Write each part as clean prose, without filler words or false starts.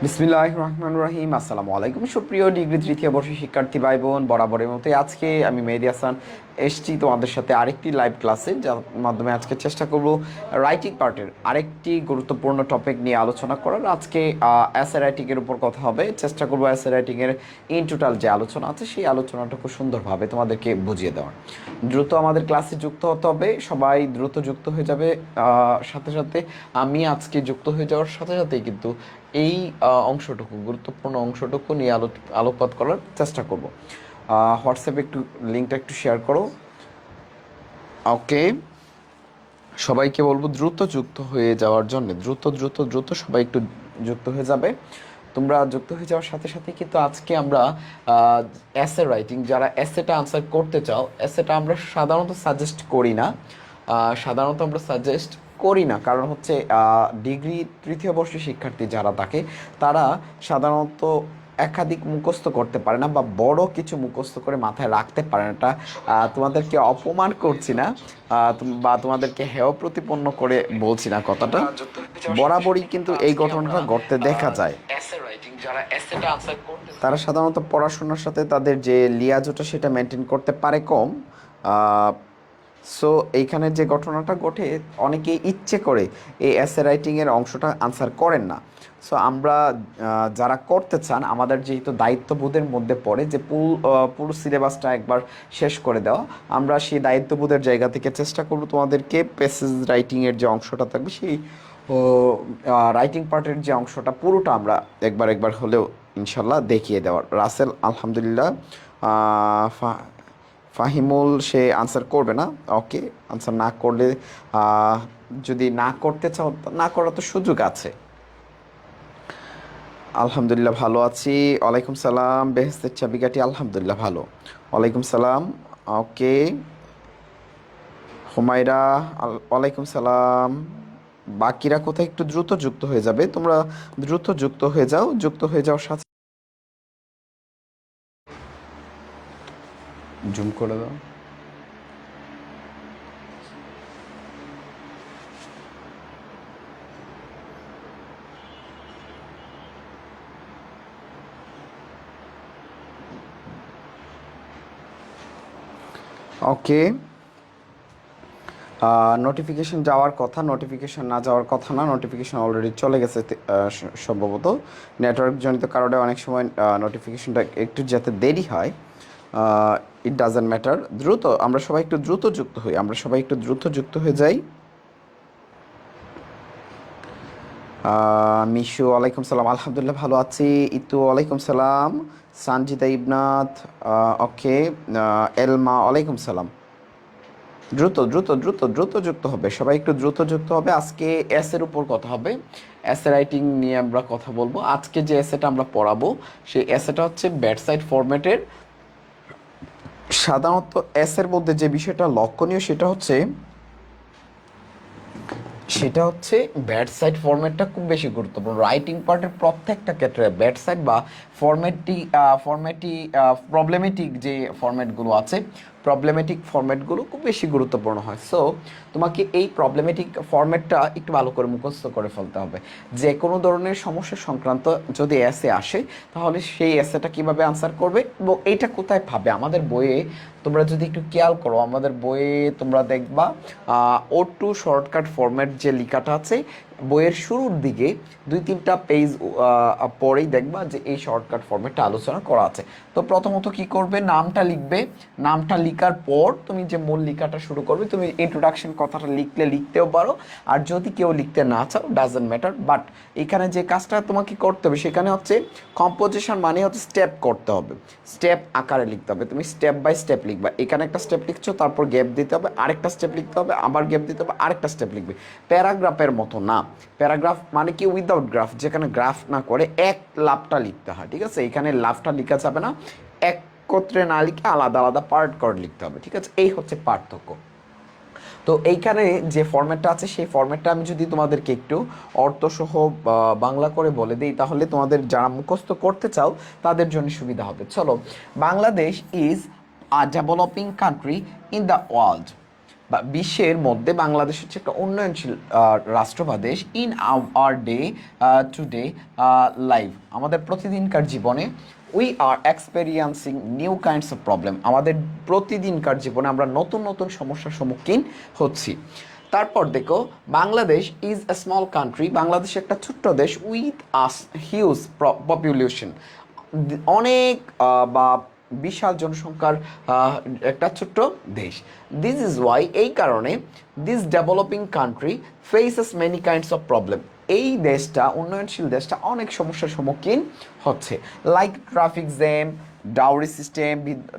বিসমিল্লাহির রহমানির রহিম। আসসালামু আলাইকুম সুপ্রিয় ডিগ্রি তৃতীয় বর্ষের শিক্ষার্থী ভাই বোন, বরাবরের মতোই আজকে আমি মেহেদী হাসান এসেছি তোমাদের সাথে আরেকটি লাইভ ক্লাসে, যার মাধ্যমে আজকে চেষ্টা করব রাইটিং পার্টের আরেকটি গুরুত্বপূর্ণ টপিক নিয়ে আলোচনা করার। আজকে এসে রাইটিংয়ের উপর কথা হবে। চেষ্টা করব এসে রাইটিংয়ের ইন টোটাল যে আলোচনা আছে সেই আলোচনাটা খুব সুন্দরভাবে তোমাদেরকে বুঝিয়ে দেওয়ার। দ্রুত আমাদের ক্লাসে যুক্ত হতে হবে, সবাই দ্রুত যুক্ত হয়ে যাবে। সাথে সাথে আমি আজকে যুক্ত হয়ে যাওয়ার সাথে সাথেই কিন্তু এই অংশটুকু গুরুত্বপূর্ণ অংশটুকু নিয়ে আলোকপাত করার চেষ্টা করব। হোয়াটসঅ্যাপে একটু লিঙ্কটা একটু শেয়ার করো। ওকে, সবাইকে বলবো দ্রুত যুক্ত হয়ে যাওয়ার জন্য। দ্রুত দ্রুত দ্রুত সবাই একটু যুক্ত হয়ে যাবে। তোমরা যুক্ত হয়ে যাওয়ার সাথে সাথে কিন্তু আজকে আমরা এসে রাইটিং, যারা এসেটা আনসার করতে চাও, এসেটা আমরা সাধারণত সাজেস্ট করি না। সাধারণত আমরা সাজেস্ট করি না কারণ হচ্ছে ডিগ্রি তৃতীয় বর্ষের শিক্ষার্থী যারা থাকে তারা সাধারণত একাধিক মুখস্থ করতে পারে না, বা বড় কিছু মুখস্থ করে মাথায় রাখতে পারে না। এটা তোমাদেরকে অপমান করছি না, বা তোমাদেরকে হেয় প্রতিপন্ন করে বলছি না কথাটা। বরাবরই কিন্তু এই ঘটনাটা ঘটতে দেখা যায়। তারা সাধারণত পড়াশোনার সাথে তাদের যে লিয়াজোটা সেটা মেনটেন করতে পারে কম। সো এইখানে যে ঘটনাটা ঘটে, অনেকেই ইচ্ছে করে এই এসে রাইটিংয়ের অংশটা আনসার করেন না। সো আমরা যারা করতে চান, আমাদের যেহেতু দায়িত্ববোধের মধ্যে পড়ে যে পুরো সিলেবাসটা একবার শেষ করে দেওয়া, আমরা সেই দায়িত্ববোধের জায়গা থেকে চেষ্টা করব তোমাদেরকে প্যাসেজ রাইটিংয়ের যে অংশটা থাকবে সেই রাইটিং পার্টের যে অংশটা পুরোটা আমরা একবার একবার হলেও ইনশাল্লাহ দেখিয়ে দেওয়ার। রাসেল আলহামদুলিল্লাহ, ফাহিমুল সে আনসার করবে না। ওকে, আনসার না করলে যদি না করতে চাও, না করার তো সুযোগ আছে। আলহামদুলিল্লাহ ভালো আছি। ওয়ালাইকুম সালাম বেহেস্তের চাবিকাঠি, আলহামদুলিল্লাহ ভালো। ওয়ালাইকুম সালাম। ওকে, হুমায়রা ওয়ালাইকুম সালাম। বাকিরা কোথায় একটু দ্রুত যুক্ত হয়ে যাবে, তোমরা দ্রুত যুক্ত হয়ে যাও। যুক্ত হয়ে যাওয়ার সাথে জুম করে দাও। ওকে, নোটিফিকেশন যাওয়ার কথা, নোটিফিকেশন না যাওয়ার কথা না, নোটিফিকেশন অলরেডি চলে গেছে সম্ভবত। নেটওয়ার্ক জনিত কারণে অনেক সময় নোটিফিকেশনটা একটু যেতে দেরি হয়। It doesn't matter. দ্রুত আমরা সবাই একটু দ্রুত যুক্ত হই, আমরা সবাই একটু দ্রুত যুক্ত হয়ে যাই। মিশু ওয়ালাইকুম সালাম, আলহামদুলিল্লাহ ভালো আছি। ইতু ওয়ালাইকুম সালাম। সানজিদা ইবনাথ, ওকে। এলমা ওয়ালাইকুম সালাম। দ্রুত দ্রুত দ্রুত দ্রুত যুক্ত হবে, সবাই একটু দ্রুত যুক্ত হবে। আজকে এসের উপর কথা হবে, এসে রাইটিং নিয়ে আমরা কথা বলবো। আজকে যে এসেটা আমরা পড়াবো সেই এসেটা হচ্ছে ব্যাটসাইড ফরম্যাটের। সাধারণত এসের মধ্যে যে বিষয়টা লক্ষণীয় সেটা হচ্ছে ব্যাট সাইড ফরম্যাটটা খুব বেশি গুরুত্বপূর্ণ। রাইটিং পার্টের প্রত্যেকটা ক্ষেত্রে ব্যাট সাইড বা ফরম্যাটটি প্রবলেমেটিক যে ফরম্যাটগুলো আছে, প্রবলেমেটিক ফরম্যাটগুলো খুব বেশি গুরুত্বপূর্ণ হয়। সো তোমাকে এই প্রবলেমেটিক ফরম্যাটটা একটু ভালো করে মুখস্থ করে ফেলতে হবে। যে কোনো ধরনের সমস্যা সংক্রান্ত যদি এসে আসে, তাহলে সেই এসেটা কীভাবে আনসার করবে এবং এইটা কোথায় পাবে। আমাদের বইয়ে তোমরা যদি একটু খেয়াল করো, আমাদের বইয়ে তোমরা দেখবা O2 শর্টকাট ফরম্যাট যে লেখাটা আছে, বইয়ের শুরুর দিকে 2-3টা পেজ পরেই দেখবা যে এই শর্টকাট ফরম্যাটটা আলোচনা করা আছে। তো প্রথমত কি করবে, নামটা লিখবে। নামটা লিখার পর তুমি যে মূল লেখাটা শুরু করবে, তুমি ইন্ট্রোডাকশন কথাটা লিখতেও পারো। আর যদি কেউ লিখতে না চাও, ডাজেন্ট ম্যাটার। বাট এখানে যে কাজটা তোমাকে করতে হবে সেখানে হচ্ছে কম্পোজিশন, মানে হচ্ছে স্টেপ করতে হবে, স্টেপ আকারে লিখতে হবে। তুমি স্টেপ বাই স্টেপ লিখবা। এখানে একটা স্টেপ লিখছো, তারপর গ্যাপ দিতে হবে, আরেকটা স্টেপ লিখতে হবে, আবার গ্যাপ দিতে হবে, আরেকটা স্টেপ লিখবে। প্যারাগ্রাফের মতো না। প্যারাগ্রাফ মানে কি উইদাউট গ্রাফ, যেখানে গ্রাফ না করে এক লাফটা লিখতে হয়, ঠিক আছে? এখানে লাফটা লিখা যাবে না, একত্রে না লিখে আলাদা আলাদা পার্ট করে লিখতে হবে, ঠিক আছে? এই হচ্ছে পার্থক্য। তো এইখানে যে ফরম্যাটটা আছে সেই ফরম্যাটটা আমি যদি তোমাদেরকে একটু অর্থসহ বাংলা করে বলে দিই, তাহলে তোমাদের যারা মুখস্থ করতে চাও তাদের জন্য সুবিধা হবে। চলো, Bangladesh is a developing country in the world. বা বিশ্বের মধ্যে বাংলাদেশ হচ্ছে একটা উন্নয়নশীল রাষ্ট্র বা দেশ। In our day today life, আমাদের প্রতিদিনকার জীবনে we are experiencing new kinds of problem, আমাদের প্রতিদিনকার জীবনে আমরা নতুন নতুন সমস্যার সম্মুখীন হচ্ছি। তারপর দেখো, Bangladesh is a small country, Bangladesh একটা ছোট্ট দেশ উইথ আস হিউজ পপুলেশন, অনেক বা বিশাল জনসংখ্যার একটা ছোট্ট দেশ। দিস ইজ ওয়াই, এই কারণে this developing country faces many kinds of problem, এই দেশটা উন্নয়নশীল দেশটা অনেক সমস্যার সম্মুখীন হচ্ছে। Like traffic jam, dowry system,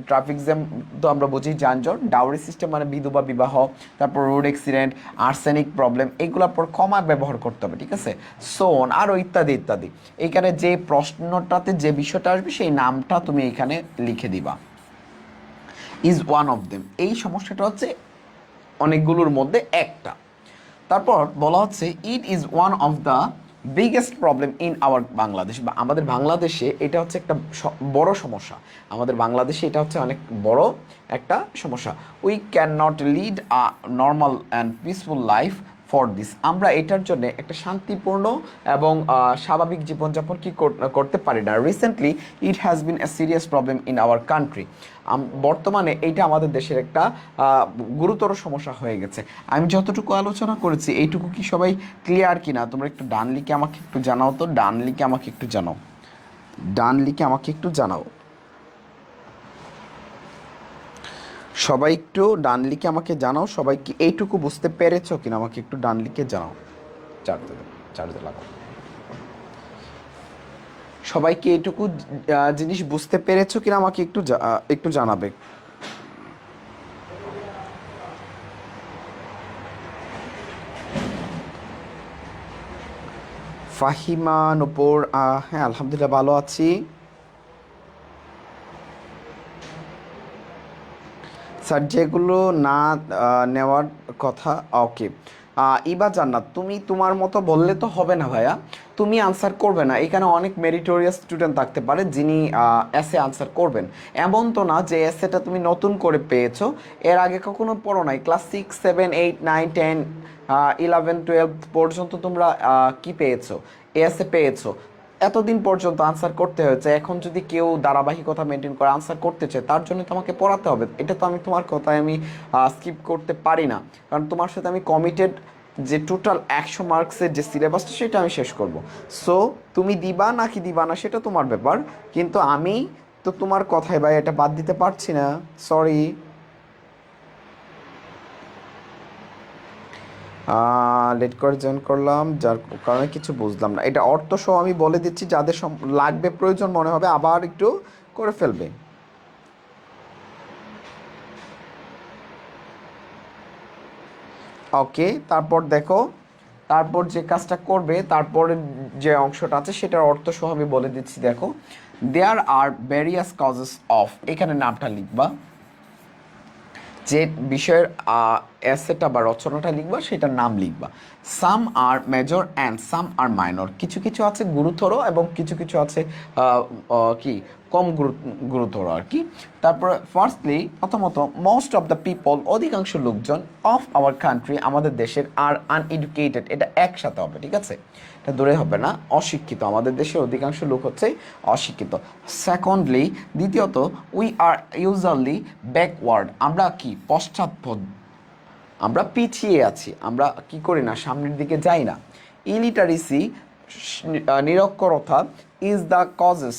traffic jam তো আমরা বুঝি যানজট, ডাউরি সিস্টেম মানে বিধবা বিবাহ, তারপর রোড অ্যাক্সিডেন্ট, আর্সেনিক প্রবলেম, এগুলোর পর কমা ব্যবহার করতে হবে, ঠিক আছে, সোন আরও ইত্যাদি ইত্যাদি। এইখানে যে প্রশ্নটাতে যে বিষয়টা আসবে সেই নামটা তুমি এইখানে লিখে দিবা। ইজ ওয়ান অফ দেম, এই সমস্যাটা হচ্ছে অনেকগুলোর মধ্যে একটা। তারপর বলা হচ্ছে it is one of the biggest problem in our Bangladesh, বা আমাদের বাংলাদেশে এটা হচ্ছে একটা বড় সমস্যা, আমাদের বাংলাদেশে এটা হচ্ছে অনেক বড় একটা সমস্যা। We can not lead a normal and peaceful life for this, আমরা এটার জন্য একটা শান্তিপূর্ণ এবং স্বাভাবিক জীবনযাপন করতে পারি না। Recently it has been A serious problem in our country, বর্তমানে এইটা আমাদের দেশের একটা গুরুতর সমস্যা হয়ে গেছে। আমি যতটুকু আলোচনা করেছি এইটুকু কি সবাই ক্লিয়ার কিনা? তোমরা একটু ডান লিখে আমাকে একটু জানাও তো, ডান লিখে আমাকে একটু জানাও, ডান লিখে আমাকে একটু জানাও, সবাই একটু ডান লিখে আমাকে জানাও, সবাই কি এইটুকু বুঝতে পেরেছো কিনা আমাকে একটু ডান লিখে জানাও। চার্জে লাগাও। সবাই কি এইটুকু জিনিস বুঝতে পেরেছো কিনা আমাকে একটু একটু জানাবে। ফাহিমা নূপুর, হ্যাঁ আলহামদুলিল্লাহ ভালো আছি। স্যার যেগুলো না নেওয়ার কথা, ওকে। ইবা জান্নাত, তুমি তোমার মতো বললে তো হবে না ভাইয়া, তুমি আনসার করবে না, এখানে অনেক মেরিটোরিয়াস স্টুডেন্ট থাকতে পারে যিনি এসে আনসার করবেন। এমন তো না যে এসেটা তুমি নতুন করে পেয়েছো, এর আগে কখনো পড়ো নাই, ক্লাস 6, 7, 8, 9, 10, 11, 12 পর্যন্ত তোমরা কি পেয়েছো, এসে পেয়েছো, এতদিন পর্যন্ত আনসার করতে হয়েছে। এখন যদি কেউ ধারাবাহিকতা মেনটেন করে আনসার করতে চায় তার জন্য তোমাকে পড়াতে হবে, এটা তো আমি তোমার কথায় আমি স্কিপ করতে পারি না, কারণ তোমার সাথে আমি কমিটেড যে টোটাল 100 মার্কসের যে সিলেবাসটা সেটা আমি শেষ করব। সো তুমি দিবা নাকি দিবা না সেটা তোমার ব্যাপার, কিন্তু আমি তো তোমার কথায় ভাই এটা বাদ দিতে পারছি না, সরি। লেট করে জয়েন করলাম যার কারণে কিছু বুঝলাম না, এটা অর্থ সহ আমি বলে দিচ্ছি, যাদের লাগবে প্রয়োজন মনে হবে আবার একটু করে ফেলবে। ওকে, তারপর দেখো, তারপর যে কাজটা করবে, তারপরে যে অংশটা আছে সেটার অর্থ সহ আমি বলে দিচ্ছি। দেখো, দেয়ার আর ভ্যারিয়াস কজেস অফ, এখানে নামটা লিখবা, যে বিষয়ের এসেটা বা রচনাটা লিখবা সেটার নাম লিখবা। Some are major and some are minor, কিছু কিছু আছে গুরুতর এবং কিছু কিছু আছে কি কম গুরুতর আর কি। তারপর ফার্স্টলি প্রথমত, মোস্ট অফ দ্য পিপল, অধিকাংশ লোকজন, অফ আওয়ার কান্ট্রি, আমাদের দেশের, আর আনএডুকেটেড, এটা একসাথে হবে, ঠিক আছে, এটা দূরে হবে না, অশিক্ষিত, আমাদের দেশের অধিকাংশ লোক হচ্ছে অশিক্ষিত। সেকেন্ডলি, দ্বিতীয়ত, উই আর ইউজুয়ালি ব্যাকওয়ার্ড, আমরা কি পশ্চাৎপদ, আমরা পিছিয়ে আছি, আমরা কি করি না, সামনের দিকে যাই না। ইলিটারেসি, নিরক্ষরতা, is the causes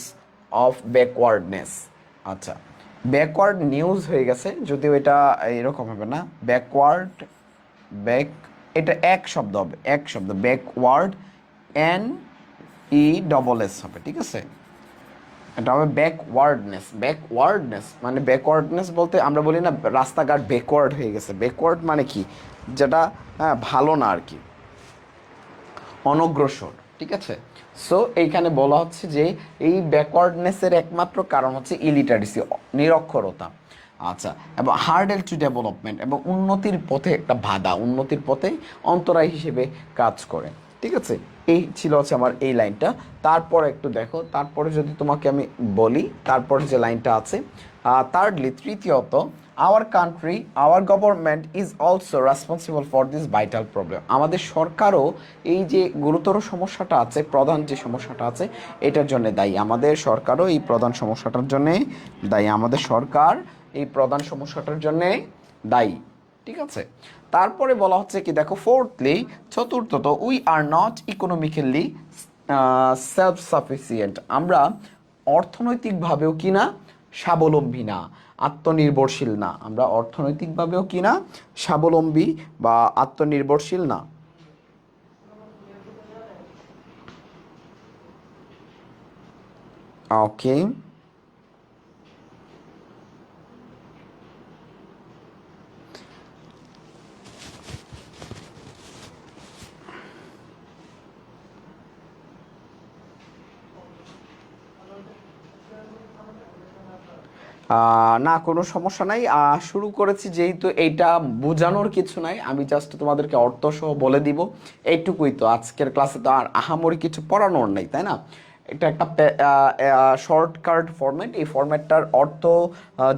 of backwardness. আচ্ছা, ব্যাকওয়ার্ড নিউজ হয়ে গেছে, যদিও এটা এরকম হবে না, ব্যাকওয়ার্ড, ব্যাক, এটা এক শব্দ হবে, এক শব্দ, ব্যাকওয়ার্ড, NESS হবে, ঠিক আছে, এটা হবে ব্যাকওয়ার্ডনেস। ব্যাকওয়ার্ডনেস মানে, ব্যাকওয়ার্ডনেস বলতে আমরা বলি না রাস্তাঘাট ব্যাকওয়ার্ড হয়ে গেছে, ব্যাকওয়ার্ড মানে কি, যেটা ভালো না আর কি, অনগ্রসর, ঠিক আছে। সো এইখানে বলা হচ্ছে যে এই ব্যাকওয়ার্ডনেসের একমাত্র কারণ হচ্ছে ইলিটারেসি, নিরক্ষরতা। আচ্ছা, এবং হার্ডেল টু ডেভেলপমেন্ট, এবং উন্নতির পথে একটা বাধা, উন্নতির পথে অন্তরায় হিসেবে কাজ করে, ঠিক আছে। এই ছিল হচ্ছে আমার এই লাইনটা। তারপর একটু দেখো, তারপরে যদি তোমাকে আমি বলি তারপরে যে লাইনটা আছে, থার্ডলি, তৃতীয়ত, our country, hour government is also responsible for this vital problem. আমাদের সরকারও এই যে গুরুতর সমস্যাটা আছে, প্রধান যে সমস্যাটা আছে, এটার জন্য দায়ী। আমাদের সরকারও এই প্রধান সমস্যাটার জন্যে দায়ী। আমাদের সরকার এই প্রধান সমস্যাটার জন্যে দায়ী। ঠিক আছে। তারপরে বলা হচ্ছে কি দেখো, ফোর্থলি, চতুর্থত, we are not economically self sufficient. আমরা অর্থনৈতিকভাবেও কিনা স্বাবলম্বী না, আত্মনির্ভরশীল না। আমরা অর্থনৈতিকভাবেও কিনা স্বাবলম্বী বা আত্মনির্ভরশীল না। ওকে। না, কোনো সমস্যা নাই। শুরু করেছি যেহেতু, এইটা বোঝানোর কিছু নাই, আমি জাস্ট তোমাদেরকে অর্থসহ বলে দিব, এইটুকুই। তো আজকের ক্লাসে তো আর আহামরি কিছু পড়ানোর নেই, তাই না? এটা একটা শর্টকাট ফরম্যাট। এই ফরম্যাটটার অর্থ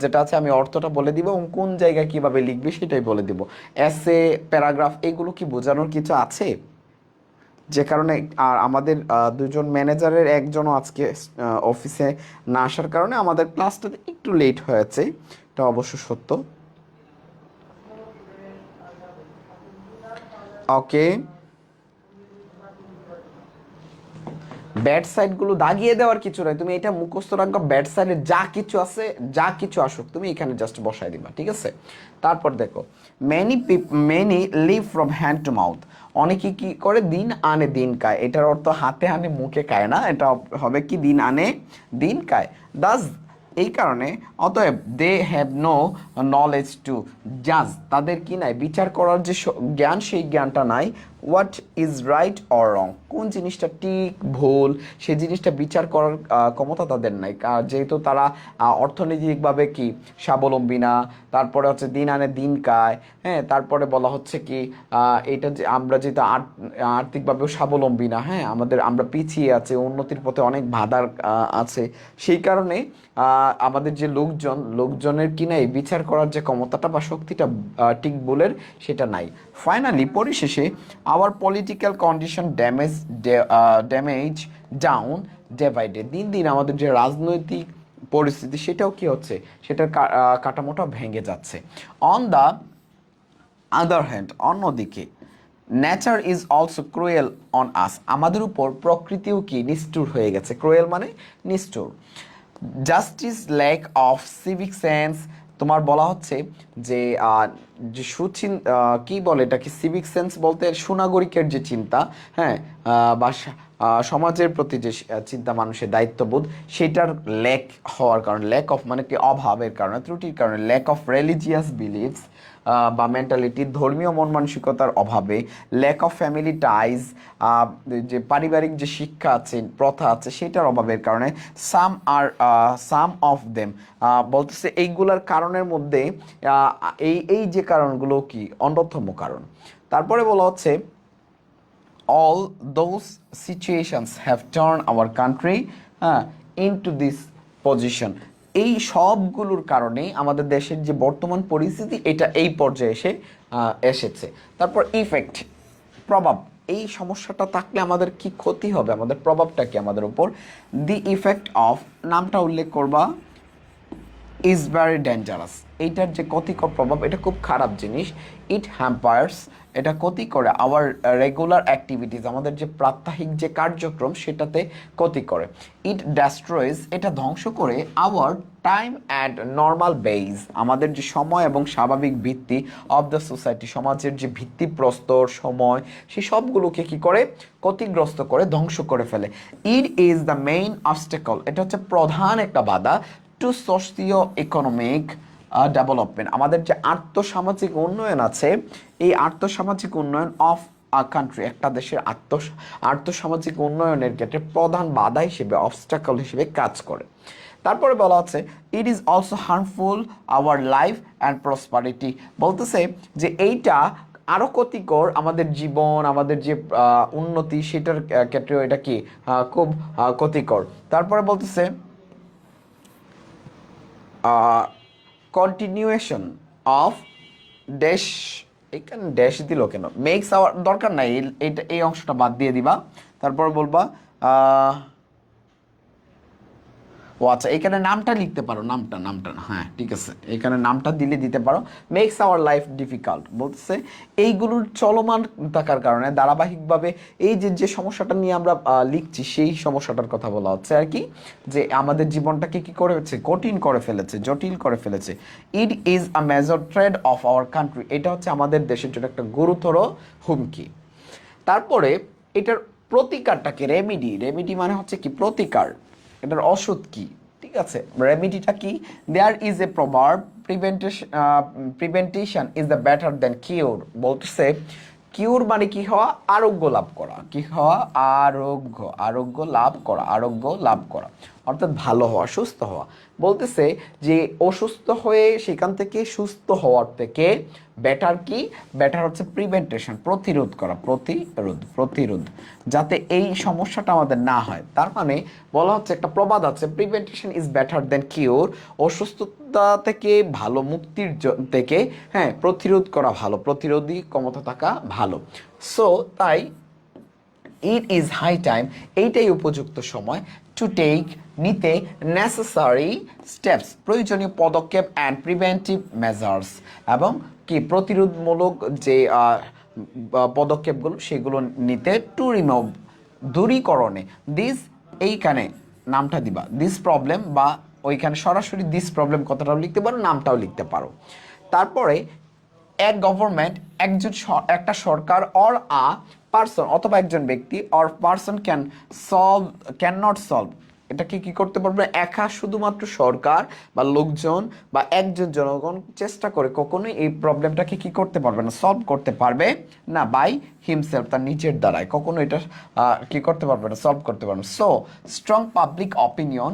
যেটা আছে, আমি অর্থটা বলে দিব এবং কোন জায়গায় কিভাবে লিখবে সেটাই বলে দিব। এসে, প্যারাগ্রাফ, এগুলো কি বোঝানোর কিছু আছে? যে কারণে আর আমাদের দুজন ম্যানেজারের একজনও আজকে অফিসে না আসার কারণে আমাদের ক্লাসটাতে একটু লেট হয়েছে, এটা অবশ্য সত্য। ওকে। ব্যাড সাইডগুলো দাগিয়ে দেওয়ার কিছু নাই, তুমি এটা মুখস্থ রাখবা। ব্যাড সাইডে যা কিছু আছে, যা কিছু আসুক, তুমি এখানে জাস্ট বসায় দিবা, ঠিক আছে? তারপর দেখো, many live from hand to mouth. অনেকে কি করে, দিন আনে দিন খায়। এটার অর্থ হাতে আনে মুখে খায় না, এটা হবে কি, দিন আনে দিন খায়। দাস, এই কারণে, অতএব, they have no knowledge to জাজ। তাদের কি নাই, বিচার করার যে জ্ঞান, সেই জ্ঞানটা নাই। What is right or wrong, কোন জিনিসটা ঠিক ভুল, সেই জিনিসটা বিচার করার ক্ষমতা তাদের নাই। যেহেতু তারা অর্থনৈতিকভাবে কি স্বাবলম্বী না। তারপরে হচ্ছে দিন আনে দিন খায়। হ্যাঁ, তারপরে বলা হচ্ছে কি, এটা যে আমরা যেহেতু আর্থিকভাবেও স্বাবলম্বী না, হ্যাঁ, আমরা পিছিয়ে আছে, উন্নতির পথে অনেক বাধার আছে। সেই কারণে আমাদের যে লোকজনের কি নাই, বিচার করার যে ক্ষমতাটা বা শক্তিটা ঠিক ভুলের, সেটা নাই। ফাইনালি, পরিশেষে, our political condition damage down day by day. দিন দিন আমাদের যে রাজনৈতিক পরিস্থিতি, সেটাও কি হচ্ছে, সেটার কাঠামোটা ভেঙে যাচ্ছে। অন দ্য আদার হ্যান্ড, অন্যদিকে, nature is also cruel on আস। আমাদের উপর প্রকৃতিও কি নিষ্ঠুর হয়ে গেছে। ক্রুয়েল মানে নিষ্ঠুর। Justice lack of civic sense, তোমার বলা হচ্ছে যে যে কি বলে এটাকে, সিভিক সেন্স বলতে সুনাগরিকের যে চিন্তা, হ্যাঁ, বা সমাজের প্রতি যে চিন্তা, মানুষের দায়িত্ববোধ, সেটার ল্যাক হওয়ার কারণে, ল্যাক অফ মানে কি, অভাবের কারণে, ত্রুটির কারণে, ল্যাক অফ রিলিজিয়াস বিলিভস বা মেন্টালিটি, ধর্মীয় মন মানসিকতার অভাবে, ল্যাক অফ ফ্যামিলি টাইজ, যে পারিবারিক যে শিক্ষা আছে, প্রথা আছে, সেটার অভাবের কারণে, সাম অফ দেম, বলতেছে এইগুলার কারণের মধ্যে এই যে কারণগুলো কি অন্যতম কারণ। তারপরে বলা হচ্ছে, all those situations have turned our country into this position. এই সবগুলোর কারণে আমাদের দেশের যে বর্তমান পরিস্থিতি, এটা এই পর্যায়ে এসেছে। তারপর ইফেক্ট, প্রভাব, এই সমস্যাটা থাকলে আমাদের কি ক্ষতি হবে, আমাদের প্রভাবটা কি আমাদের উপর। দি ইফেক্ট অফ, নামটা উল্লেখ করবা, ইজ ভেরি ডেঞ্জারাস। এইটার যে ক্ষতিকর প্রভাব, এটা খুব খারাপ জিনিস। ইট হ্যাম্পায়ার্স, এটা ক্ষতি করে আওয়ার রেগুলার অ্যাক্টিভিটিস, আমাদের যে প্রাত্যহিক যে কার্যক্রম, সেটাতে ক্ষতি করে। ইট ডেস্ট্রয়েজ, এটা ধ্বংস করে our time and normal base, আমাদের যে সময় এবং স্বাভাবিক ভিত্তি অফ দ্য সোসাইটি, সমাজের যে ভিত্তিপ্রস্তর সময়, সেই সবগুলোকে কি করে, ক্ষতিগ্রস্ত করে, ধ্বংস করে ফেলে। It is the main obstacle, এটা হচ্ছে প্রধান একটা বাধা, টু সোশিও ইকোনমিক ডেভেলপমেন্ট, আমাদের যে আর্থসামাজিক উন্নয়ন আছে, এই আর্থসামাজিক উন্নয়ন অফ আ কান্ট্রি, একটা দেশের আর্থসামাজিক উন্নয়নের ক্ষেত্রে প্রধান বাধা হিসেবে, অবস্টাকল হিসেবে কাজ করে। তারপরে বলা হচ্ছে, it is also harmful our life and prosperity, বলতেছে যে এইটা আরও ক্ষতিকর আমাদের জীবন, আমাদের যে উন্নতি, সেটার ক্ষেত্রেও এটা কি খুব ক্ষতিকর। তারপরে বলতেছে, কন্টিনিউয়েশন অফ ড্যাশ, এখানে ড্যাশ দিল কেন, মেক্স আওয়ার দরকার নাই, এইটা এই অংশটা বাদ দিয়ে দিবা। তারপর বলবা ও আচ্ছা, এখানে নামটা লিখতে পারো, নামটা না, হ্যাঁ ঠিক আছে, এখানে নামটা দিতে পারো। মেক্স আওয়ার লাইফ ডিফিকাল্ট বলতেছে এইগুলোর চলমান থাকার কারণে ধারাবাহিকভাবে এই যে সমস্যাটা নিয়ে আমরা লিখছি, সেই সমস্যাটার কথা বলা হচ্ছে আর কি, যে আমাদের জীবনটাকে কি করেছে, কঠিন করে ফেলেছে, জটিল করে ফেলেছে। It is a major thread of our country, এটা হচ্ছে আমাদের দেশের জন্য একটা গুরুতর হুমকি। তারপরে এটার প্রতিকারটাকে, রেমিডি মানে হচ্ছে কি প্রতিকার, এটার ওষুধ কি, ঠিক আছে, রেমিডিটা কি, there is a proverb, prevention is the better than cure, বলতেছে কিওর মানে কি হওয়া, আরোগ্য লাভ করা, কি হওয়া, আরোগ্য লাভ করা, অর্থাৎ ভালো হওয়া, সুস্থ হওয়া। বলতেছে যে অসুস্থ হয়ে সেখান থেকে সুস্থ হওয়ার থেকে বেটার কি, বেটার হচ্ছে প্রিভেন্টেশন, প্রতিরোধ করা, প্রতিরোধ, যাতে এই সমস্যাটা আমাদের না হয়। তার মানে বলা হচ্ছে, একটা প্রবাদ আছে, প্রিভেন্টেশন ইজ বেটার দেন কিওর, অসুস্থতা থেকে ভালো, মুক্তির থেকে হ্যাঁ প্রতিরোধ করা ভালো, প্রতিরোধী ক্ষমতা থাকা ভালো। সো তাই ইট ইজ হাই টাইম, এইটাই উপযুক্ত সময়, টু টেক, নিতে, নেসেসারি স্টেপস, প্রয়োজনীয় পদক্ষেপ, অ্যান্ড প্রিভেন্টিভ মেজার্স, এবং কি প্রতিরোধমূলক যে পদক্ষেপগুলো সেগুলো নিতে, টু রিমুভ, দূরীকরণে, দিস, এইখানে নামটা দিবা, দিস প্রবলেম, বা ওইখানে সরাসরি দিস প্রবলেম কথাটাও লিখতে পারো, নামটাও লিখতে পারো। তারপরে এক গভর্নমেন্ট, একটা সরকার, অর আ পার্সন, অথবা একজন ব্যক্তি, or person can not solve, এটাকে কি করতে পারবে, একা শুধুমাত্র সরকার বা লোকজন বা একজন জনগণ চেষ্টা করে কখনোই এই প্রবলেমটাকে কি করতে পারবে না, সলভ করতে পারবে না, বাই হিমসেলফ, তার নিজের দ্বারায় কখনো এটা কি করতে পারবে না, সলভ করতে পারবে না। সো স্ট্রং পাবলিক অপিনিয়ন,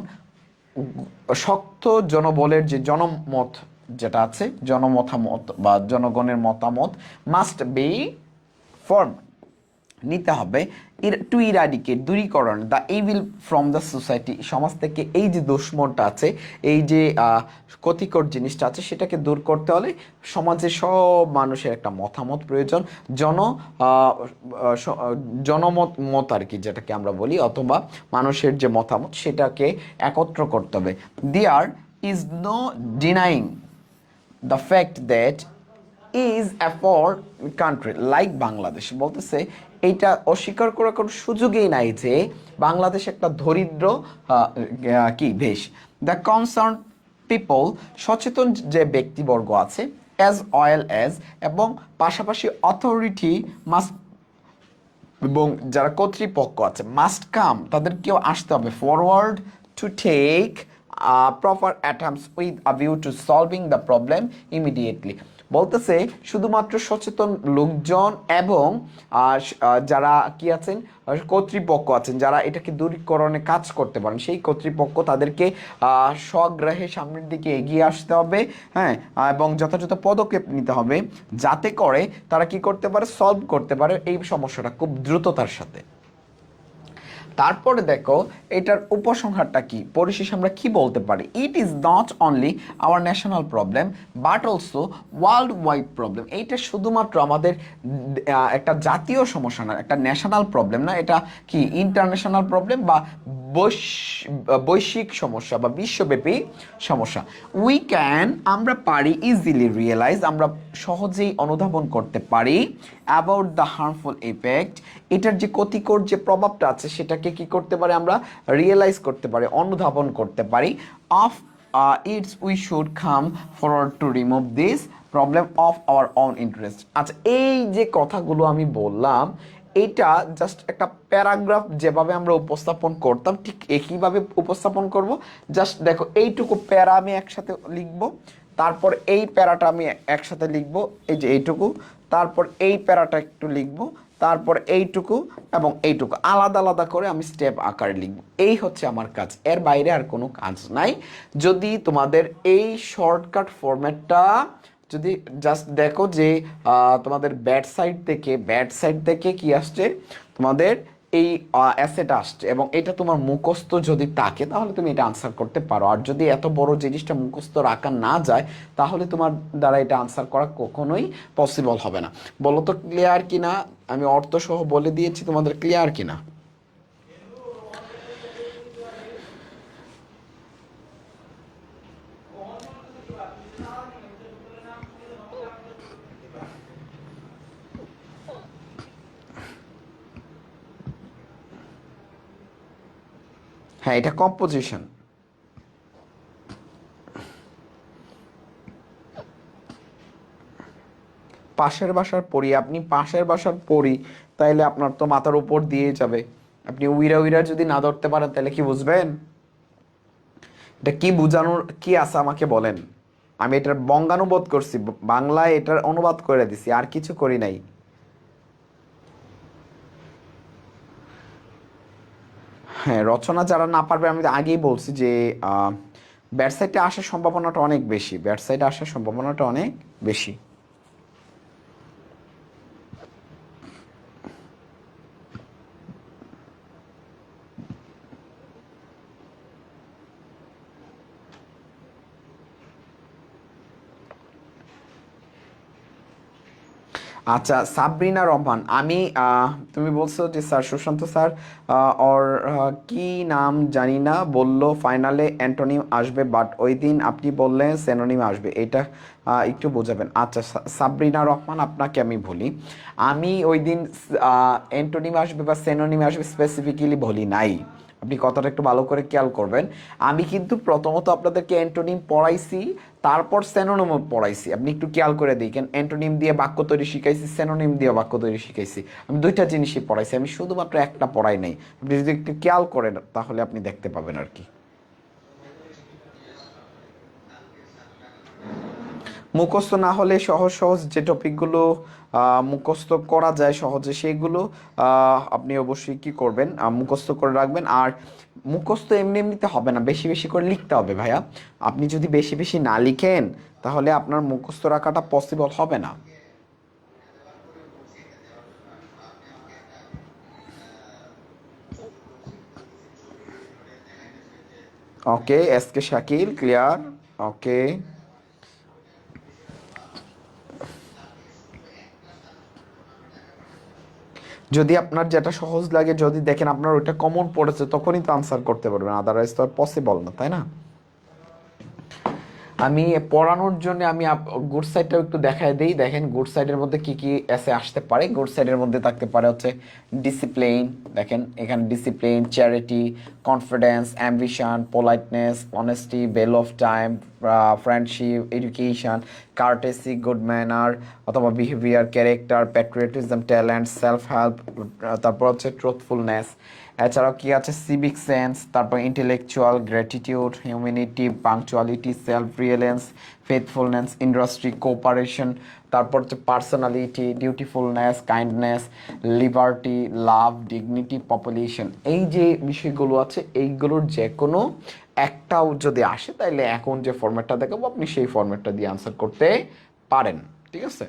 শক্ত জনবলের যে জনমত যেটা আছে, জনমতামত বা জনগণের মতামত, মাস্ট বি ফর্ম, নিতে হবে, টু ইরাডিকেট, দূরীকরণ, the evil from the society, সমাজ থেকে এই যে দুষ্মনটা আছে, এই যে ক্ষতিকর জিনিসটা আছে, সেটাকে দূর করতে হলে সমাজের সব মানুষের একটা মতামত প্রয়োজন, জনমত আর কি, যেটাকে আমরা বলি, অথবা মানুষের যে মতামত সেটাকে একত্র করতে হবে। There is no denying the fact that is a for country like Bangladesh, বলতেছে এইটা অস্বীকার করার কোনো সুযোগই নাই যে বাংলাদেশ একটা দরিদ্র কি দেশ। দ্য কনসার্ন পিপল, সচেতন যে ব্যক্তিবর্গ আছে, অ্যাজ ওয়েল অ্যাজ, এবং পাশাপাশি অথরিটি মাস্ট, এবং যারা কর্তৃপক্ষ আছে, মাস্ট কাম, তাদেরকেও আসতে হবে, forward, to take proper attempts with a view to solving the problem immediately, বলতেছে শুধুমাত্র সচেতন লোকজন এবং যারা কি আছেন, কর্তৃপক্ষ আছেন, যারা এটাকে দূরীকরণে কাজ করতে পারেন, সেই কর্তৃপক্ষ তাদেরকে স্বগ্রাহে সামনের দিকে এগিয়ে আসতে হবে, হ্যাঁ, এবং যথাযথ পদক্ষেপ নিতে হবে, যাতে করে তারা কি করতে পারে, সলভ করতে পারে এই সমস্যাটা খুব দ্রুততার সাথে। তারপরে দেখো এটার উপসংহারটা কি, পরিশেষে আমরা কি বলতে পারি, it is not only our national problem but also world wide problem, এইটা শুধুমাত্র আমাদের একটা জাতীয় সমস্যা না, একটা ন্যাশনাল প্রবলেম না, এটা কি ইন্টারন্যাশনাল প্রবলেম বা বৈশ্বিক সমস্যা বা বিশ্বব্যাপী সমস্যা। উই ক্যান, আমরা পারি, ইজিলি রিয়েলাইজ, আমরা সহজেই অনুধাবন করতে পারি, অ্যাবাউট দ্য হার্মফুল ইফেক্ট, এটার যে ক্ষতিকর যে প্রভাবটা আছে সেটাকে কি করতে পারি, আমরা রিয়েলাইজ করতে পারি, অনুধাবন করতে পারি, of its we should come forward to remove this problem of our own interest. আচ্ছা, এই যে কথাগুলো আমি বললাম, এটা জাস্ট একটা প্যারাগ্রাফ যেভাবে আমরা উপস্থাপন করতাম ঠিক একইভাবে উপস্থাপন করব। জাস্ট দেখো, এইটুকু প্যারা আমি একসাথে লিখব, তারপর এই প্যারাটা আমি একসাথে লিখব, এই যে এইটুকু, তারপর এই প্যারাটা একটু লিখব, তারপর এইটুকু এবং এইটুকু আলাদা আলাদা করে আমি স্টেপ আকারে লিখব। এই হচ্ছে আমার কাজ, এর বাইরে আর কোনো কাজ নাই। যদি তোমাদের এই শর্টকাট ফরম্যাটটা যদি জাস্ট দেখো যে তোমাদের ব্যাড সাইড থেকে কি আসছে, তোমাদের এই অ্যাসেটা আসছে এবং এটা তোমার মুখস্থ যদি থাকে তাহলে তুমি এটা আনসার করতে পারো। আর যদি এত বড় জিনিসটা মুখস্থ রাখা না যায় তাহলে তোমার দ্বারা এটা আনসার করা কখনোই পসিবল হবে না। বলো তো ক্লিয়ার কিনা? আমি অর্থ সহ বলে দিয়েছি, তোমাদের ক্লিয়ার কিনা? হ্যাঁ, এটা কম্পোজিশন। পাশের বাসার পড়ি, আপনি পাশের বাসার পড়ি তাইলে আপনার তো মাথার উপর দিয়ে যাবে। আপনি উইরা উইরা যদি না ধরতে পারেন তাহলে কি বুঝবেন? এটা কি বুঝানোর কি আছে আমাকে বলেন। আমি এটার বঙ্গানুবাদ করছি, বাংলায় এটার অনুবাদ করে দিছি, আর কিছু করি নাই। হ্যাঁ, রচনা যারা না পারবে, আমি তো আগেই বলছি যে ব্যাট সাইডে আসার সম্ভাবনাটা অনেক বেশি, ব্যাট সাইডে আসার সম্ভাবনাটা অনেক বেশি। আচ্ছা, সাবরিনা রহমান, আমি তুমি বলছো যে স্যার সুশান্ত স্যার ওর কি নাম জানি না বললো ফাইনালে অ্যান্টোনিম আসবে, বাট ওই দিন আপনি বললেন সেনোনিম আসবে, এটা একটু বোঝাবেন। আচ্ছা, সাবরিনা রহমান, আপনাকে আমি বলি, আমি ওই দিন অ্যান্টোনিম আসবে বা সেনোনিম আসবে স্পেসিফিক্যালি বলি নাই। আপনি কথাটা একটু ভালো করে খেয়াল করবেন। আমি কিন্তু প্রথমত আপনাদেরকে অ্যান্টোনিম পড়াইছি, তারপর সেনোনিম পড়াইছি। আপনি একটু খেয়াল করে দেখেন, অ্যান্টোনিম দিয়ে বাক্য তৈরি শিখাইছি, সেনোনিম দিয়ে বাক্য তৈরি শিখাইছি। আমি দুইটা জিনিসই পড়াইছি, আমি শুধুমাত্র একটা পড়াই নাই। আপনি যদি একটু খেয়াল করেন তাহলে আপনি দেখতে পাবেন আর কি। মুখস্থ না হলে সহজ সহজ যে টপিকগুলো মুখস্থ করা যায় সহজে, সেইগুলো আপনি অবশ্যই কি করবেন, মুখস্থ করে রাখবেন। আর মুখস্থ এমনি এমনিতে হবে না, বেশি বেশি করে লিখতে হবে ভাইয়া। আপনি যদি বেশি বেশি না লিখেন তাহলে আপনার মুখস্থ রাখাটা পসিবল হবে না। ওকে, এস কে শাকিল, ক্লিয়ার। ওকে, যদি আপনার যেটা সহজ লাগে, যদি দেখেন আপনার ওইটা কমন পড়েছে, তখনই তো আনসার করতে পারবেন, আদারওয়াইজ তো আর পসিবল না, তাই না? আমি পড়ানোর জন্য আমি গুড সাইডটাও একটু দেখায় দিই। দেখেন গুড সাইডের মধ্যে কি কি এসে আসতে পারে। গুড সাইডের মধ্যে থাকতে পারে হচ্ছে ডিসিপ্লিন, দেখেন এখানে discipline, charity, confidence, ambition, politeness, honesty, value of time, friendship, education, courtesy, good manner অথবা behaviour, character, patriotism, talent, self help, তারপর হচ্ছে ট্রুথফুলনেস। এছাড়াও কি আছে, সিভিক সেন্স, তারপর intellectual, gratitude, humanity, punctuality, self reliance, faithfulness, industry, cooperation, তারপর হচ্ছে personality, dutifulness, kindness, liberty, love, dignity, population. এই যে বিষয়গুলো আছে, এইগুলোর যে কোনো একটাও যদি আসে তাহলে এখন যে ফরম্যাটটা দেখাবো আপনি সেই ফরম্যাটটা দিয়ে আনসার করতে পারেন। ঠিক আছে?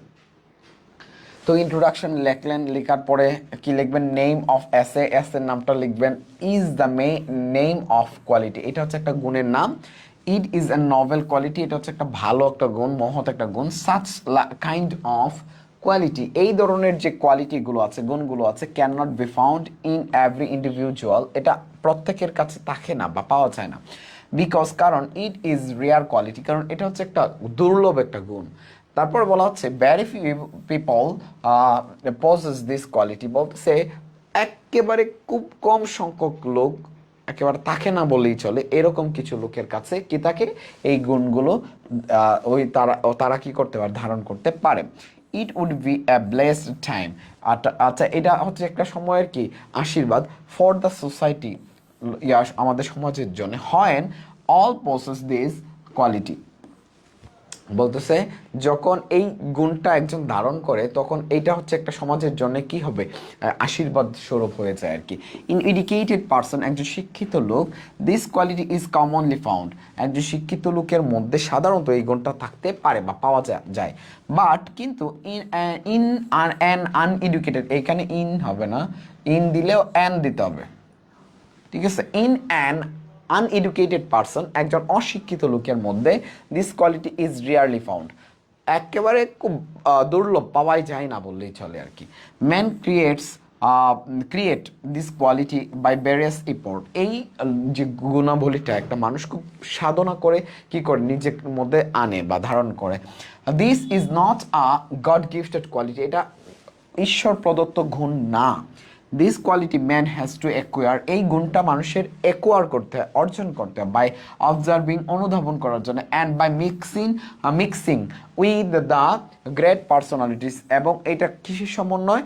তো ইন্ট্রোডাকশন লিখলেন, লেখার পরে কি লিখবেন, নেম অফ এসে, এসের নামটা লিখবেন। Is the name of quality, এটা হচ্ছে একটা গুণের নাম। It is a novel quality, এটা হচ্ছে একটা ভালো একটা গুণ, মহৎ একটা গুণ। সাচ কাইন্ড অফ কোয়ালিটি, এই ধরনের যে কোয়ালিটিগুলো আছে, গুণগুলো আছে, can not be found in every individual, এটা প্রত্যেকের কাছে থাকে না বা পাওয়া যায় না। বিকজ, কারণ ইট ইজ রেয়ার কোয়ালিটি, কারণ এটা হচ্ছে একটা দুর্লভ একটা গুণ। তারপর বলা হচ্ছে very few people possess this quality, বলতেছে একেবারে খুব কম সংখ্যক লোক, একেবারে থাকে না বললেই চলে, এরকম কিছু লোকের কাছে কি থাকে, এই গুণগুলো ওই তারা কি করতে পারে, ধারণ করতে পারে। It would be a blessed time, আচ্ছা এটা হচ্ছে একটা সময়ের কি আশীর্বাদ, ফর দ্য সোসাইটি, আমাদের সমাজের জন্য, হয় অল পসেস দিস কোয়ালিটি, বলতেছে যখন এই গুণটা একজন ধারণ করে তখন এটা হচ্ছে একটা সমাজের জন্য কি হবে, আশীর্বাদ স্বরূপ হয়ে যায় আর কি। ইন এডুকেটেড পারসন, একজন শিক্ষিত লোক, this quality is commonly found, একজন শিক্ষিত লোকের মধ্যে সাধারণত এই গুণটা থাকতে পারে বা পাওয়া যায়। বাট কিন্তু ইন ইন অ্যান আনএডুকেটেড, এখানে ইন হবে না, ইন দিলেও অ্যান দিতে হবে, ঠিক আছে। ইন অ্যান আনএডুকেটেড পারসন, একজন অশিক্ষিত লোকের মধ্যে this quality is rarely found, একেবারে খুব দুর্লভ, পাওয়াই যায় না বললেই চলে আর কি। Man create this quality by various effort, এই যে গুণাবলীটা একটা মানুষ খুব সাধনা করে কি করে নিজের মধ্যে আনে বা ধারণ করে। This is not a god gifted quality, এটা ঈশ্বর প্রদত্ত গুণ না। This quality man has to acquire, এই গুণটা মানুষের অ্যাকোয়ার করতে হয়, অর্জন করতে হয়, বাই অবজার্ভিং, অনুধাবন করার জন্য, and by mixing with the great personalities, এবং এটা কিসের সমন্বয়,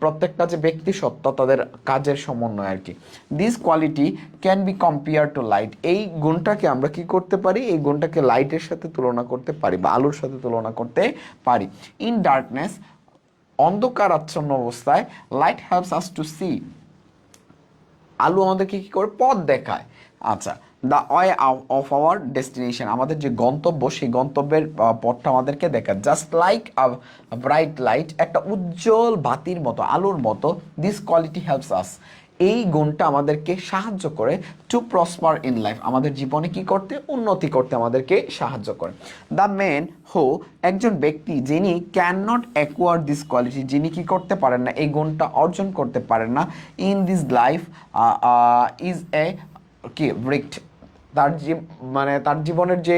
প্রত্যেকটা যে ব্যক্তি সত্তা তাদের কাজের সমন্বয় আর কি। This quality can be compare to light, এই গুণটাকে আমরা কি করতে পারি, এই গুণটাকে লাইটের সাথে তুলনা করতে পারি বা আলোর সাথে তুলনা করতে পারি। ইন ডার্কনেস, অন্ধকারাচ্ছন্ন অবস্থায়, light helps us to see, আলো আমাদেরকে কি করে পথ দেখায়। আচ্ছা, the way of our destination, আমাদের যে গন্তব্য সেই গন্তব্যের পথটা আমাদেরকে দেখায়। Just like a bright light, একটা উজ্জ্বল বাতির মতো, আলোর মতো, দিস কোয়ালিটি হেল্পস আস, এই গুণটা আমাদেরকে সাহায্য করে টু প্রসপার ইন লাইফ, আমাদের জীবনে কি করতে, উন্নতি করতে আমাদেরকে সাহায্য করে। দ্য ম্যান হু, একজন ব্যক্তি যিনি can not acquire this quality, যিনি কি করতে পারেন না, এই গুণটা অর্জন করতে পারেন না, in this life is a কি ব্রিক্ট, তার মানে তার জীবনের যে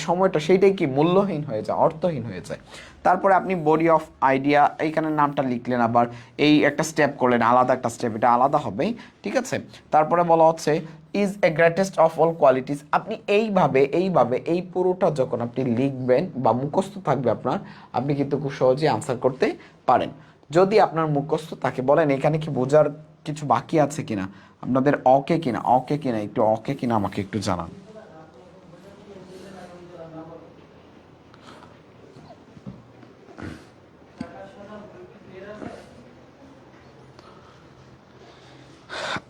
সময়টা সেইটাই কি মূল্যহীন হয়ে যায়, অর্থহীন হয়ে যায়। তারপরে আপনি বডি অফ আইডিয়া, এইখানে নামটা লিখলেন, আবার এই একটা স্টেপ করলেন, আলাদা একটা স্টেপ, এটা আলাদা হবেই, ঠিক আছে। তারপরে বলা হচ্ছে is a greatest of all qualities, আপনি এইভাবে এই পুরোটা যখন আপনি লিখবেন বা মুখস্থ থাকবে আপনার, আপনি কিন্তু খুব সহজেই আনসার করতে পারেন যদি আপনার মুখস্থ থাকে। বলেন এখানে কি বোঝার কিছু বাকি আছে কিনা, আপনাদের অকে কিনা একটু অকে কিনা আমাকে একটু জানান।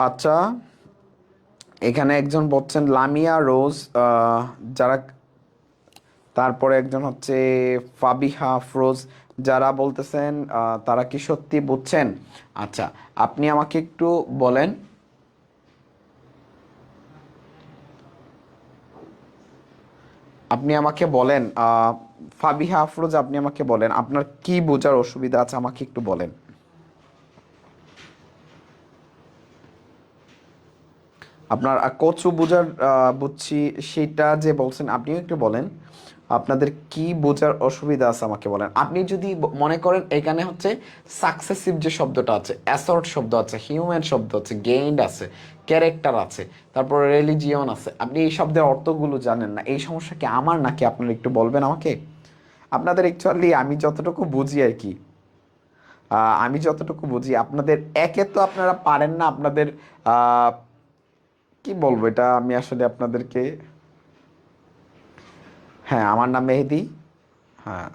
আচ্ছা, এখানে একজন বলছেন লামিয়া রোজ, যারা, তারপরে একজন হচ্ছে ফাবিহা আফরোজ, যারা বলতেছেন তারা কি সত্যি বুঝছেন। আচ্ছা, আপনি আমাকে একটু বলেন, আপনি আমাকে বলেন ফাবিহা আফরোজ, আপনি আমাকে বলেন আপনার কি বোঝার অসুবিধা আছে, আমাকে একটু বলেন। আপনার কচু বোঝার বুঝছি সেটা যে বলছেন, আপনিও একটু বলেন আপনাদের কি বোঝার অসুবিধা আছে, আমাকে বলেন। আপনি যদি মনে করেন এখানে হচ্ছে সাকসেসিভ যে শব্দটা আছে, অ্যাসর্ট শব্দ আছে, হিউম্যান শব্দ আছে, গেইন্ড আছে, ক্যারেক্টার আছে, তারপর রিলিজিয়ন আছে, আপনি এই শব্দের অর্থগুলো জানেন না, এই সমস্যা কি আমার নাকি আপনারা একটু বলবেন আমাকে। আপনাদের অ্যাকচুয়ালি আমি যতটুকু বুঝি আর কি, আমি যতটুকু বুঝি আপনাদের একে তো আপনারা পারেন না, আপনাদের আহ, কি বলবো এটা আমি আসলে আপনাদেরকে। হ্যাঁ, আমার নাম মেহেদি। হ্যাঁ,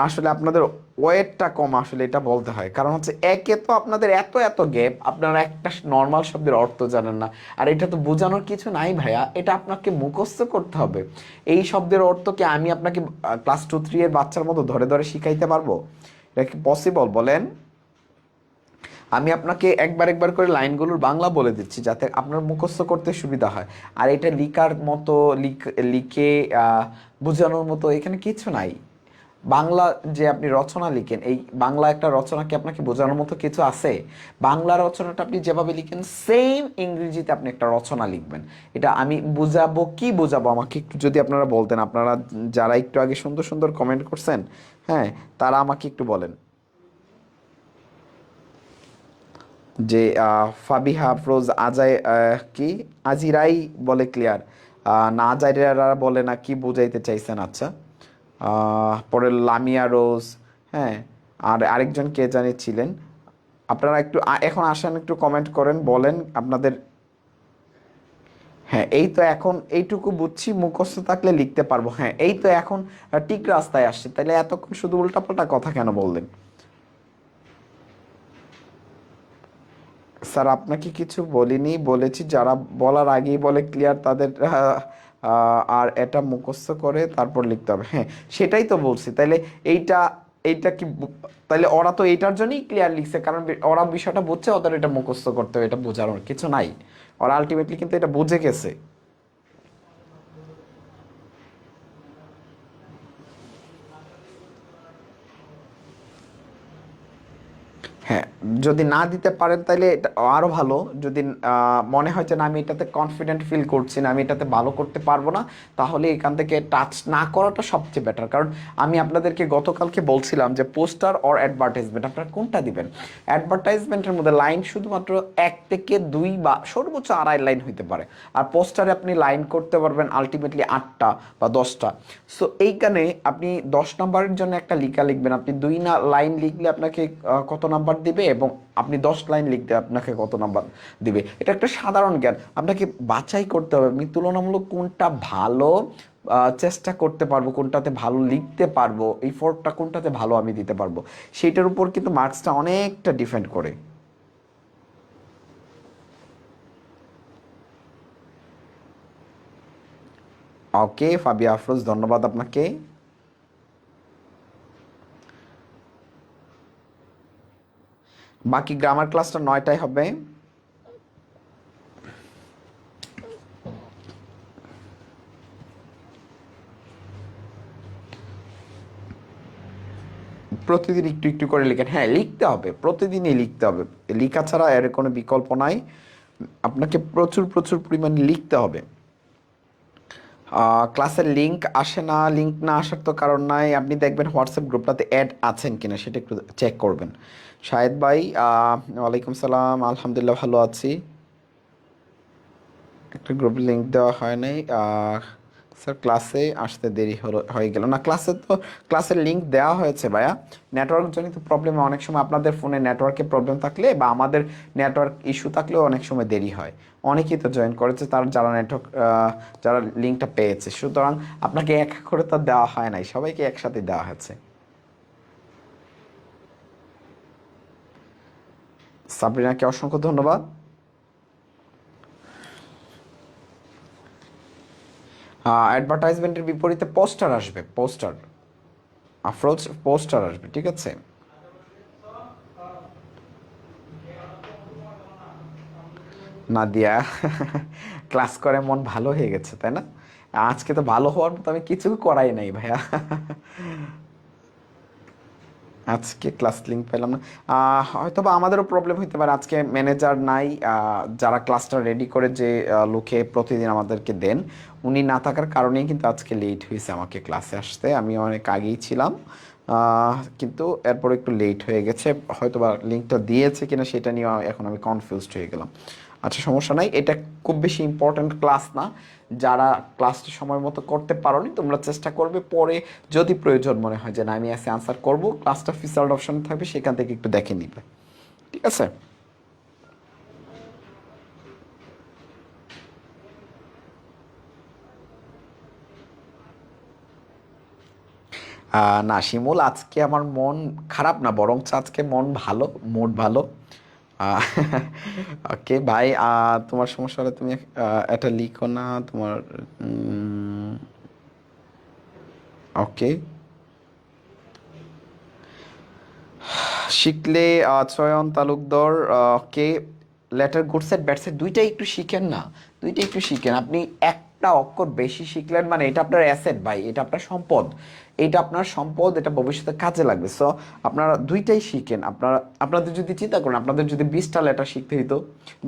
আসলে আপনাদের ওয়েটটা কম, আসলে এটা বলতে হয়, কারণ হচ্ছে একে তো আপনাদের এত এত গ্যাপ, আপনারা একটা নর্মাল শব্দের অর্থ জানেন না, আর এটা তো বোঝানোর কিছু নাই ভাইয়া, এটা আপনাকে মুখস্থ করতে হবে। এই শব্দের অর্থ কি আমি আপনাকে ক্লাস 2-3 এর বাচ্চার মতো ধরে ধরে শিখাইতে পারবো? এটা কি পসিবল বলেন? আমি আপনাকে একবার একবার করে লাইনগুলোর বাংলা বলে দিচ্ছি যাতে আপনার মুখস্থ করতে সুবিধা হয়। আর এটা লিখার মতো লিখে বোঝানোর মতো এখানে কিছু নাই। বাংলা যে আপনি রচনা লিখেন, এই বাংলা একটা রচনা কি আপনাকে বোঝানোর মতো কিছু আছে? বাংলা রচনাটা আপনি যেভাবে লিখেন সেম ইংরেজিতে আপনি একটা রচনা লিখবেন। এটা আমি বুঝাবো, কি বোঝাবো আমাকে একটু যদি আপনারা বলতেন, আপনারা যারা একটু আগে সুন্দর সুন্দর কমেন্ট করছেন, হ্যাঁ, তারা আমাকে একটু বলেন যে ফাবিহা আফরোজ আজাই কি আজিরাই বলে ক্লিয়ার, না আজাইরা বলে না, কি বুঝাইতে চাইছেন? আচ্ছা, পরে লামিয়া রোজ, হ্যাঁ, আর আরেকজন কে জানি ছিলেন। আপনারা একটু এখন আসেন, একটু কমেন্ট করেন, বলেন আপনাদের হ্যাঁ, এই তো এখন এইটুকু বুঝছি, মুখস্থ থাকলে লিখতে পারবো। হ্যাঁ, এই তো এখন ঠিক রাস্তায় আসছে। তাহলে এতক্ষণ শুধু উল্টাপাল্টা কথা কেন বললেন? স্যার আপনাকে কিছু বলিনি, বলেছি যারা বলার আগেই বলে ক্লিয়ার তাদের আর এটা মুখস্থ করে তারপর লিখতে হবে। হ্যাঁ, সেটাই তো বলছি। তাইলে এইটা এইটা কি তাইলে ওরা তো এইটার জন্যই ক্লিয়ার লিখছে, কারণ ওরা বিষয়টা বুঝছে, ওদের এটা মুখস্থ করতে হবে, এটা বোঝার কিছু নাই। ওরা আলটিমেটলি কিন্তু এটা বুঝে গেছে। হ্যাঁ, যদি না দিতে পারেন তাহলে এটা আরো ভালো। যদি মনে হয় যে না আমি এটাতে কনফিডেন্ট ফিল করছি না, আমি এটাতে ভালো করতে পারবো না, তাহলে এখান থেকে টাচ না করাটা সবচেয়ে বেটার। কারণ আমি আপনাদেরকে গতকালকে বলছিলাম যে পোস্টার অর অ্যাডভার্টাইজমেন্ট আপনারা কোনটা দিবেন। অ্যাডভার্টাইজমেন্টের মধ্যে লাইন শুধুমাত্র 1 থেকে 2 বা সর্বোচ্চ 2.5 লাইন হইতে পারে। আর পোস্টারে আপনি লাইন করতে পারবেন আলটিমেটলি 8টা বা 10টা। সো এইখানে আপনি 10 নাম্বারের জন্য একটা লিখা লিখবেন। আপনি 2 লাইন লিখলে আপনাকে কত নাম্বার দিবে, এবং আপনি 10 লাইন লিখতে আপনাকে কত নাম্বার দিবে, এটা একটা সাধারণ জ্ঞান। আপনাকে বাছাই করতে হবে আমি তুলনামূলক কোনটা ভালো চেষ্টা করতে পারবো, কোনটাতে ভালো লিখতে পারবো, এই ফোরটা কোনটাতে ভালো আমি দিতে পারবো, সেইটার উপর কিন্তু মার্কসটা অনেকটা ডিপেন্ড করে। ওকে ফাবিয়া আফরোজ, ধন্যবাদ আপনাকে। বাকি গ্রামার ক্লাসটা 9টায় হবে। প্রতিদিন একটু একটু করে লিখেন। হ্যাঁ, লিখতে হবে, প্রতিদিনই লিখতে হবে। লেখা ছাড়া এর কোনো বিকল্প নাই। আপনাকে প্রচুর প্রচুর পরিমাণে লিখতে হবে। ক্লাসের লিঙ্ক আসে না, লিঙ্ক না আসার তো কারণ নাই। আপনি দেখবেন হোয়াটসঅ্যাপ গ্রুপটাতে অ্যাড আছেন কিনা, সেটা একটু চেক করবেন। শাহেদ ভাই, ওয়ালাইকুম সালাম, আলহামদুলিল্লাহ ভালো আছি। একটা গ্রুপ লিংক দেওয়া হয় নাই। স্যার ক্লাসে আসতে দেরি হয়ে গেল না। ক্লাসে তো ক্লাসের লিংক দেওয়া হয়েছে ভাইয়া। নেটওয়ার্ক জনিত প্রবলেমে অনেক সময় আপনাদের ফোনে নেটওয়ার্কের প্রবলেম থাকলে বা আমাদের নেটওয়ার্ক ইস্যু থাকলেও অনেক সময় দেরি হয়। অনেকেই তো জয়েন করেছে তার যারা নেটওয়ার্ক যারা লিঙ্কটা পেয়েছে, সুতরাং আপনাকে এক এক করে তো দেওয়া হয় নাই, সবাইকে একসাথে দেওয়া হয়েছে। সাবরিনাকে অসংখ্য ধন্যবাদ। অ্যাডভার্টাইজমেন্টের বিপরীতে পোস্টার আসবে, পোস্টার আফরোজ, পোস্টার আসবে, ঠিক আছে। নাদিয়া ক্লাস করে মন ভালো হয়ে গেছে, তাই না? আজকে তো ভালো হওয়ার মতো আমি কিছু করাই নাই ভাইয়া। আজকে ক্লাস লিঙ্ক পেলাম না। হয়তো বা আমাদেরও প্রবলেম হতে পারে, আজকে ম্যানেজার নাই। যারা ক্লাসটা রেডি করে যে লোকে প্রতিদিন আমাদেরকে দেন, উনি না থাকার কারণেই কিন্তু আজকে লেট হয়েছে আমাকে ক্লাসে আসতে। আমি অনেক আগেই ছিলাম, কিন্তু এরপর একটু লেট হয়ে গেছে। হয়তো বা লিঙ্কটা দিয়েছে কিনা সেটা নিয়ে এখন আমি কনফিউজড হয়ে গেলাম। আচ্ছা, সমস্যা নাই, এটা খুব বেশি ইম্পর্ট্যান্ট ক্লাস না। যারা ক্লাসটা সময় মতো করতে পারোনি তোমরা চেষ্টা করবে পরে, যদি প্রয়োজন মনে হয় যে না আমি এসে আনসার করবো, ক্লাসটা ফিচার্ড অপশন থাকবে, সেখান থেকে একটু দেখে নিবে, ঠিক আছে। না শিমুল, আজকে আমার মন খারাপ না, বরং আজকে মন ভালো, মুড ভালো। ওকে ভাই, তোমার সমস্যা হলে তুমি এটা লিখো না তোমার। ওকে, শিখলে চয়ন তালুকদার, কে letter good set bad set দুইটাই একটু শিখেন না। দুইটাই একটু শিখেন। আপনি একটা অক্ষর বেশি শিখলেন মানে এটা আপনার অ্যাসেট ভাই, এটা আপনার সম্পদ। এটা আপনার সম্পদ, এটা ভবিষ্যতে কাজে লাগবে। সো আপনারা দুইটাই শিখেন। আপনারা আপনাদের যদি চিন্তা করেন, আপনাদের যদি 20টা লেটার শিখতে হইতো,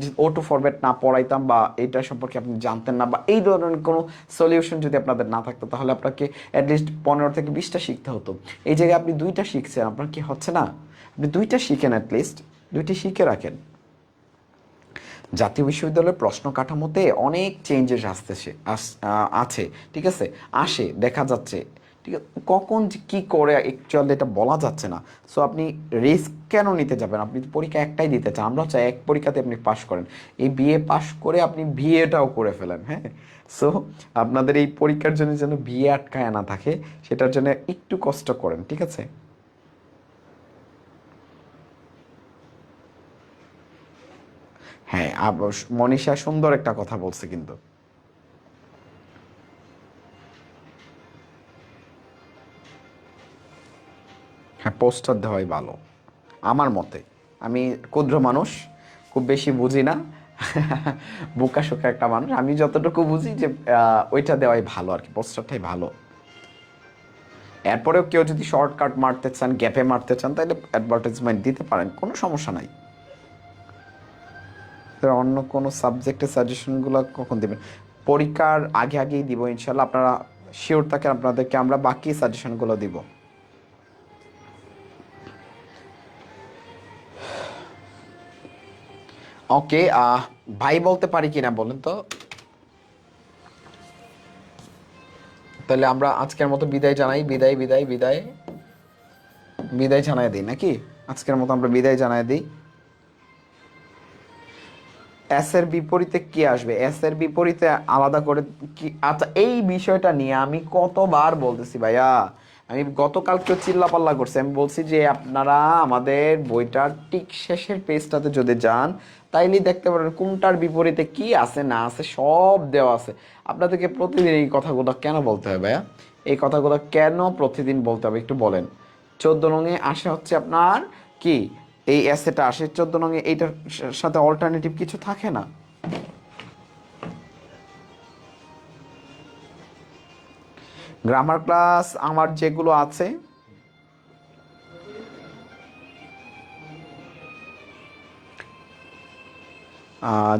যে অটো ফরম্যাট না পড়াইতাম বা এইটা সম্পর্কে আপনি জানতেন না, বা এই ধরনের কোনো সলিউশন যদি আপনাদের না থাকতো, তাহলে আপনাকে অ্যাটলিস্ট 15 থেকে 20টা শিখতে হতো। এই জায়গায় আপনি দুইটা শিখছেন, আপনার কি হচ্ছে না? আপনি দুইটা শিখেন, অ্যাটলিস্ট দুইটা শিখে রাখেন। জাতীয় বিশ্ববিদ্যালয়ের প্রশ্ন কাঠামোতে অনেক চেঞ্জেস আসতেছে, আছে, ঠিক আছে, আসে, দেখা যাচ্ছে, ঠিক আছে, কখন যে কী করে অ্যাকচুয়ালি এটা বলা যাচ্ছে না। সো আপনি রিস্ক কেন নিতে যাবেন? আপনি তো পরীক্ষা একটাই দিতে চান, আমরা চাই এক পরীক্ষাতে আপনি পাশ করেন, এই বিএ পাশ করে আপনি বিএটাও করে ফেলেন। হ্যাঁ, সো আপনাদের এই পরীক্ষার জন্য যেন বিএ আটকায় না থাকে, সেটার জন্য একটু কষ্ট করেন, ঠিক আছে? হ্যাঁ, মনীষা সুন্দর একটা কথা বলছে কিন্তু। হ্যাঁ, পোস্টার দেওয়াই ভালো আমার মতে। আমি ক্ষুদ্র মানুষ, খুব বেশি বুঝি না, বোকা শোকা একটা মানুষ। আমি যতটুকু বুঝি যে ওইটা দেওয়াই ভালো আর কি, পোস্টারটাই ভালো। এরপরেও কেউ যদি শর্টকাট মারতে চান, গ্যাপে মারতে চান, তাহলে অ্যাডভার্টাইজমেন্ট দিতে পারেন, কোনো সমস্যা নাই। তো অন্য কোনো সাবজেক্টের সাজেশনগুলো কখন দেবেন? পরীক্ষার আগে আগেই দিব ইনশাল্লাহ, আপনারা শিওর থাকেন, আপনাদেরকে আমরা বাকি সাজেশনগুলো দিব। ওকে, ভাই বলতে পারি কিনা বলেন তো? তাহলে আমরা আজকের মতো বিদায় জানাই, বিদায় বিদায় বিদায় বিদায় জানাই দিই নাকি? আজকের মতো আমরা বিদায় জানাই দিই। এস এর বিপরীতে কি আসবে? এস এর বিপরীতে আলাদা করে কি? আচ্ছা, এই বিষয়টা নিয়ে আমি কতবার বলতেছি ভাইয়া, আমি গতকালকে চিল্লাপাল্লা করছি, আমি বলছি যে আপনারা আমাদের বইটার ঠিক শেষের পেজটাতে যদি যান, তাইলেই দেখতে পারেন কোনটার বিপরীতে কি আছে না আছে সব দেওয়া আছে। আপনাদেরকে প্রতিদিন এই কথাগুলো কেন বলতে হবে ভাইয়া? এই কথাগুলো কেন প্রতিদিন বলতে হবে একটু বলেন। 14 নংয়ে আসে হচ্ছে আপনার কি, এই অ্যাসেটা আসে 14 নংয়ে, এইটার সাথে অল্টারনেটিভ কিছু থাকে না। গ্রামার ক্লাস আমার যেগুলো আছে,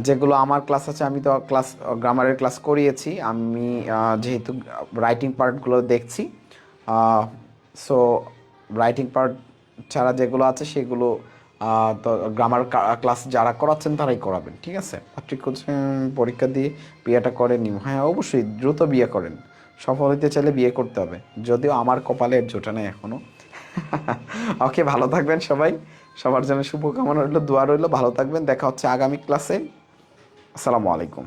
যেগুলো আমার ক্লাস আছে, আমি তো ক্লাস গ্রামারের ক্লাস করিয়েছি আমি, যেহেতু রাইটিং পার্টগুলো দেখছি, সো রাইটিং পার্ট ছাড়া যেগুলো আছে সেগুলো তো গ্রামার ক্লাস যারা করাচ্ছেন তারাই করাবেন, ঠিক আছে? আপনি পরীক্ষা দিয়ে বিয়েটা করে নিন, হ্যাঁ অবশ্যই দ্রুত বিয়ে করেন, সফল হতে চাইলে বিয়ে করতে হবে, যদিও আমার কপালে এর জোটে নেই এখনো। ওকে, ভালো থাকবেন সবাই, সবার জন্য শুভকামনা রইল, দোয়া রইল, ভালো থাকবেন, দেখা হচ্ছে আগামী ক্লাসে। আসসালামু আলাইকুম।